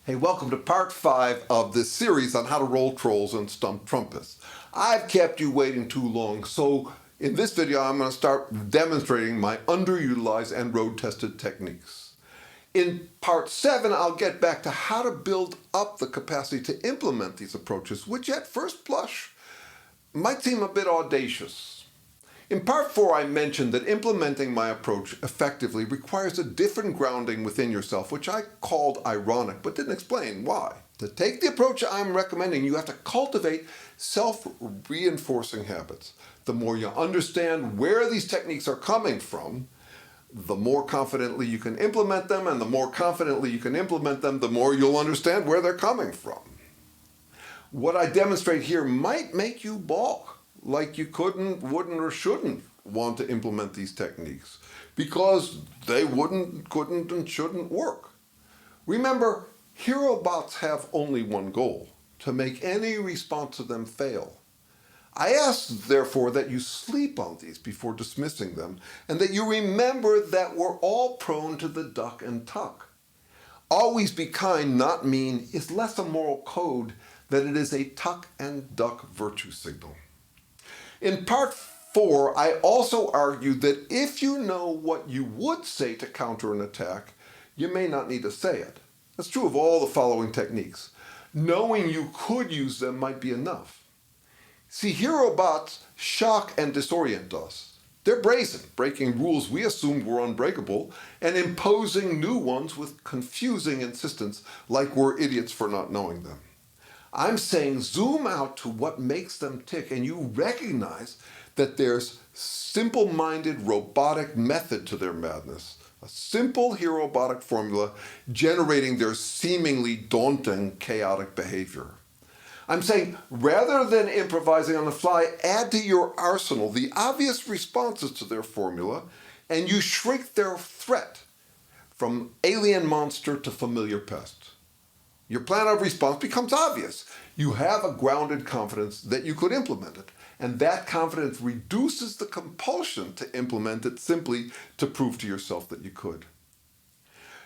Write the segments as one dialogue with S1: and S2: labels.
S1: Hey, welcome to part 5 of this series on how to roll trolls and stump Trumpists. I've kept you waiting too long, so in this video I'm going to start demonstrating my underutilized and road-tested techniques. In part 7 I'll get back to how to build up the capacity to implement these approaches, which at first blush might seem a bit audacious. In part 4, I mentioned that implementing my approach effectively requires a different grounding within yourself, which I called ironic, but didn't explain why. To take the approach I'm recommending, you have to cultivate self-reinforcing habits. The more you understand where these techniques are coming from, the more confidently you can implement them, and the more confidently you can implement them, the more you'll understand where they're coming from. What I demonstrate here might make you balk, like you couldn't, wouldn't, or shouldn't want to implement these techniques because they wouldn't, couldn't, and shouldn't work. Remember, hero bots have only one goal: to make any response to them fail. I ask, therefore, that you sleep on these before dismissing them, and that you remember that we're all prone to the duck and tuck. Always be kind, not mean, is less a moral code than it is a tuck and duck virtue signal. In part 4, I also argued that if you know what you would say to counter an attack, you may not need to say it. That's true of all the following techniques. Knowing you could use them might be enough. See, hero bots shock and disorient us. They're brazen, breaking rules we assumed were unbreakable, and imposing new ones with confusing insistence, like we're idiots for not knowing them. I'm saying zoom out to what makes them tick, and you recognize that there's simple-minded, robotic method to their madness. A simple hero-botic formula generating their seemingly daunting, chaotic behavior. I'm saying rather than improvising on the fly, add to your arsenal the obvious responses to their formula, and you shrink their threat from alien monster to familiar pest. Your plan of response becomes obvious. You have a grounded confidence that you could implement it, and that confidence reduces the compulsion to implement it simply to prove to yourself that you could.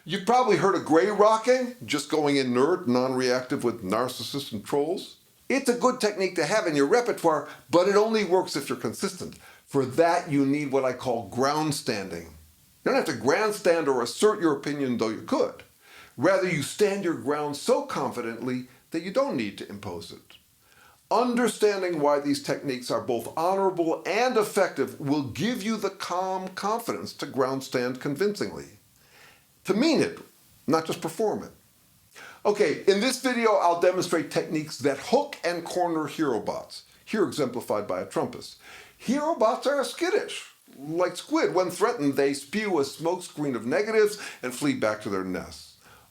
S1: You've probably heard of gray rocking, just going inert, non-reactive with narcissists and trolls. It's a good technique to have in your repertoire, but it only works if you're consistent. For that, you need what I call groundstanding. You don't have to grandstand or assert your opinion, though you could. Rather, you stand your ground so confidently that you don't need to impose it. Understanding why these techniques are both honorable and effective will give you the calm confidence to groundstand convincingly. To mean it, not just perform it. Okay, in this video I'll demonstrate techniques that hook and corner hero bots, here exemplified by a Trumpist. Hero bots are skittish. Like squid, when threatened, they spew a smokescreen of negatives and flee back to their nests.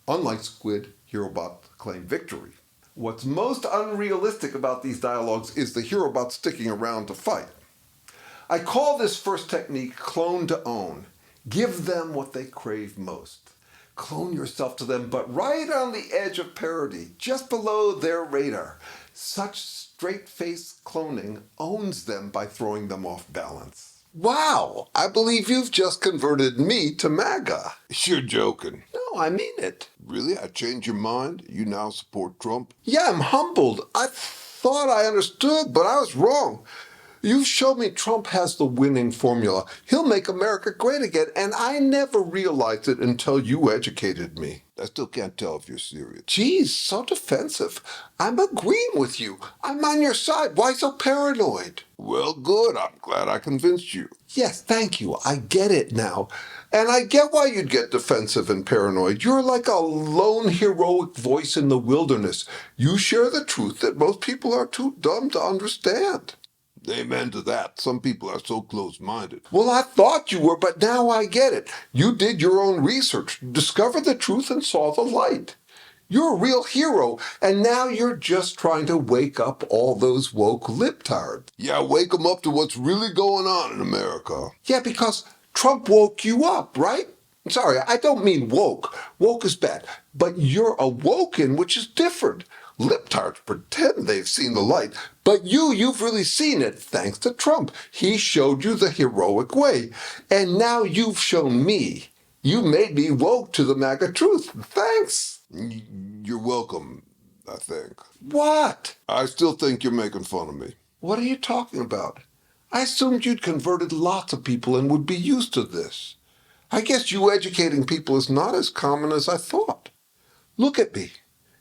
S1: Unlike squid, hero bots claim victory. What's most unrealistic about these dialogues is the hero bot sticking around to fight. I call this first technique clone to own. Give them what they crave most. Clone yourself to them, but right on the edge of parody, just below their radar. Such straight-faced cloning owns them by throwing them off balance. Wow, I believe you've just converted me to MAGA.
S2: You're joking.
S1: No, I mean it.
S2: Really? I changed your mind? You now support Trump?
S1: Yeah, I'm humbled. I thought I understood, but I was wrong. You've shown me Trump has the winning formula. He'll make America great again, and I never realized it until you educated me.
S2: I still can't tell if you're serious.
S1: Geez, so defensive. I'm agreeing with you. I'm on your side. Why so paranoid?
S2: Well, good. I'm glad I convinced you.
S1: Yes, thank you. I get it now. And I get why you'd get defensive and paranoid. You're like a lone heroic voice in the wilderness. You share the truth that most people are too dumb to understand.
S2: Amen to that. Some people are so close-minded.
S1: Well, I thought you were, but now I get it. You did your own research, discovered the truth, and saw the light. You're a real hero, and now you're just trying to wake up all those woke libtards.
S2: Yeah, wake them up to what's really going on in America.
S1: Yeah, because Trump woke you up, right? Sorry, I don't mean woke. Woke is bad. But you're awoken, which is different. Libtards pretend they've seen the light, but you've really seen it thanks to Trump. He showed you the heroic way. And now you've shown me. You made me woke to the MAGA truth. Thanks.
S2: You're welcome, I think.
S1: What?
S2: I still think you're making fun of me.
S1: What are you talking about? I assumed you'd converted lots of people and would be used to this. I guess you educating people is not as common as I thought. Look at me.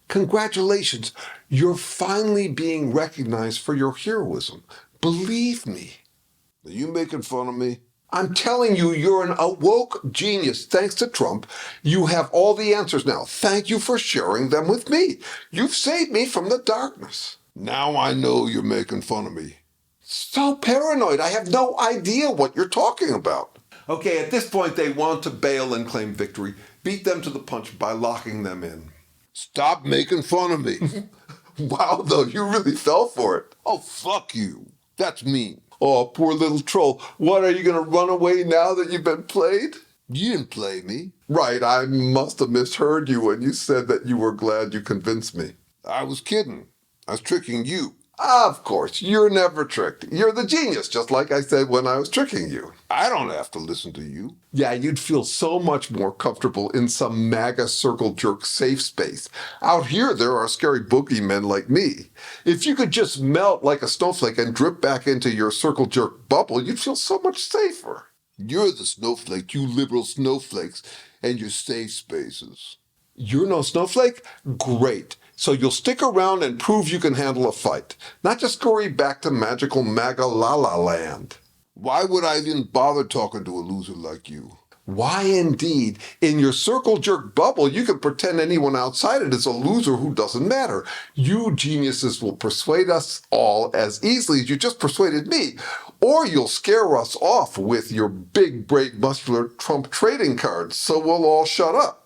S1: Congratulations. You're finally being recognized for your heroism. Believe me.
S2: Are you making fun of me?
S1: I'm telling you, you're an awoke genius. Thanks to Trump, you have all the answers now. Thank you for sharing them with me. You've saved me from the darkness.
S2: Now I know you're making fun of me.
S1: So paranoid. I have no idea what you're talking about. Okay, at this point, they want to bail and claim victory. Beat them to the punch by locking them in.
S2: Stop making fun of me.
S1: Wow, though, you really fell for it.
S2: Oh, fuck you. That's mean.
S1: Oh, poor little troll. What, are you going to run away now that you've been played?
S2: You didn't play me.
S1: Right, I must have misheard you when you said that you were glad you convinced me.
S2: I was kidding. I was tricking you.
S1: Of course, you're never tricked. You're the genius, just like I said when I was tricking you.
S2: I don't have to listen to you.
S1: Yeah, you'd feel so much more comfortable in some MAGA circle jerk safe space. Out here, there are scary boogeymen like me. If you could just melt like a snowflake and drip back into your circle jerk bubble, you'd feel so much safer.
S2: You're the snowflake, you liberal snowflakes, and your safe spaces.
S1: You're no snowflake? Great. So you'll stick around and prove you can handle a fight, not just scurry back to magical MAGA la-la land.
S2: Why would I even bother talking to a loser like you?
S1: Why indeed? In your circle jerk bubble, you can pretend anyone outside it is a loser who doesn't matter. You geniuses will persuade us all as easily as you just persuaded me. Or you'll scare us off with your big, brave, muscular Trump trading cards, so we'll all shut up.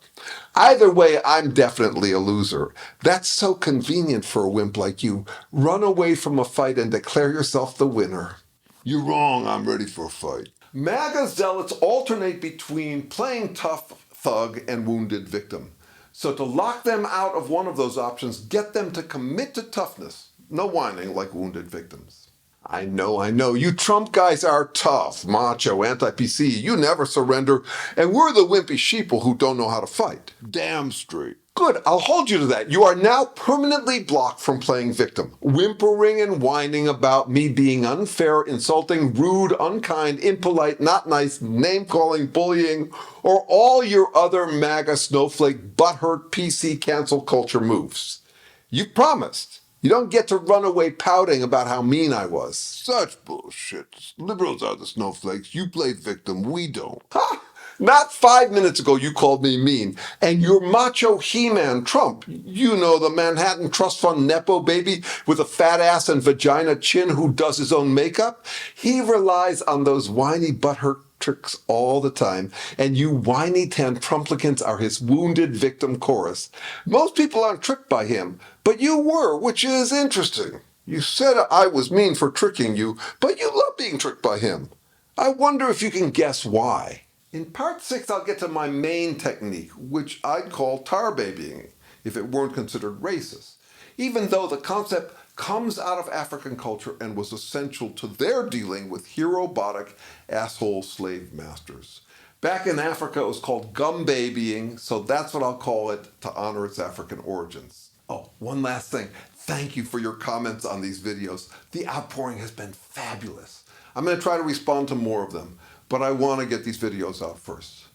S1: Either way, I'm definitely a loser. That's so convenient for a wimp like you. Run away from a fight and declare yourself the winner.
S2: You're wrong, I'm ready for a fight.
S1: MAGA zealots alternate between playing tough thug and wounded victim. So to lock them out of one of those options, get them to commit to toughness. No whining like wounded victims. I know. You Trump guys are tough, macho, anti-PC. You never surrender. And we're the wimpy sheeple who don't know how to fight.
S2: Damn straight.
S1: Good, I'll hold you to that. You are now permanently blocked from playing victim, whimpering and whining about me being unfair, insulting, rude, unkind, impolite, not nice, name-calling, bullying, or all your other MAGA snowflake butthurt PC cancel culture moves. You promised. You don't get to run away pouting about how mean I was.
S2: Such bullshit. Liberals are the snowflakes. You play victim, we don't.
S1: Ha! Not 5 minutes ago you called me mean. And your macho He-Man Trump, you know, the Manhattan Trust Fund Nepo baby with a fat ass and vagina chin who does his own makeup, he relies on those whiny butthurt tricks all the time. And you whiny tantrumplicants are his wounded victim chorus. Most people aren't tricked by him, but you were, which is interesting. You said I was mean for tricking you, but you love being tricked by him. I wonder if you can guess why. In part 6, I'll get to my main technique, which I'd call tar babying, if it weren't considered racist, even though the concept comes out of African culture and was essential to their dealing with hero-botic asshole slave masters. Back in Africa, it was called gumbabying, so that's what I'll call it to honor its African origins. Oh, one last thing. Thank you for your comments on these videos. The outpouring has been fabulous. I'm going to try to respond to more of them, but I want to get these videos out first.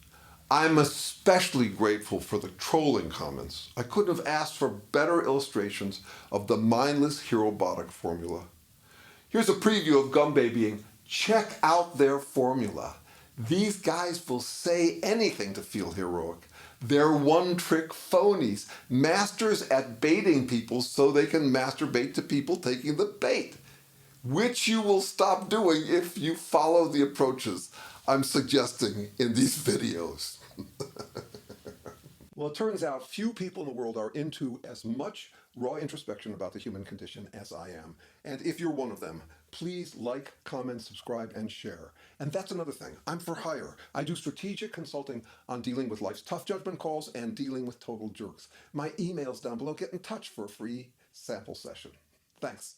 S1: I'm especially grateful for the trolling comments. I couldn't have asked for better illustrations of the mindless hero-botic formula. Here's a preview of gumbabying. Check out their formula. These guys will say anything to feel heroic. They're one-trick phonies, masters at baiting people so they can masturbate to people taking the bait, which you will stop doing if you follow the approaches I'm suggesting in these videos. Well, it turns out few people in the world are into as much raw introspection about the human condition as I am. And if you're one of them, please like, comment, subscribe, and share. And that's another thing. I'm for hire. I do strategic consulting on dealing with life's tough judgment calls and dealing with total jerks. My email's down below. Get in touch for a free sample session. Thanks.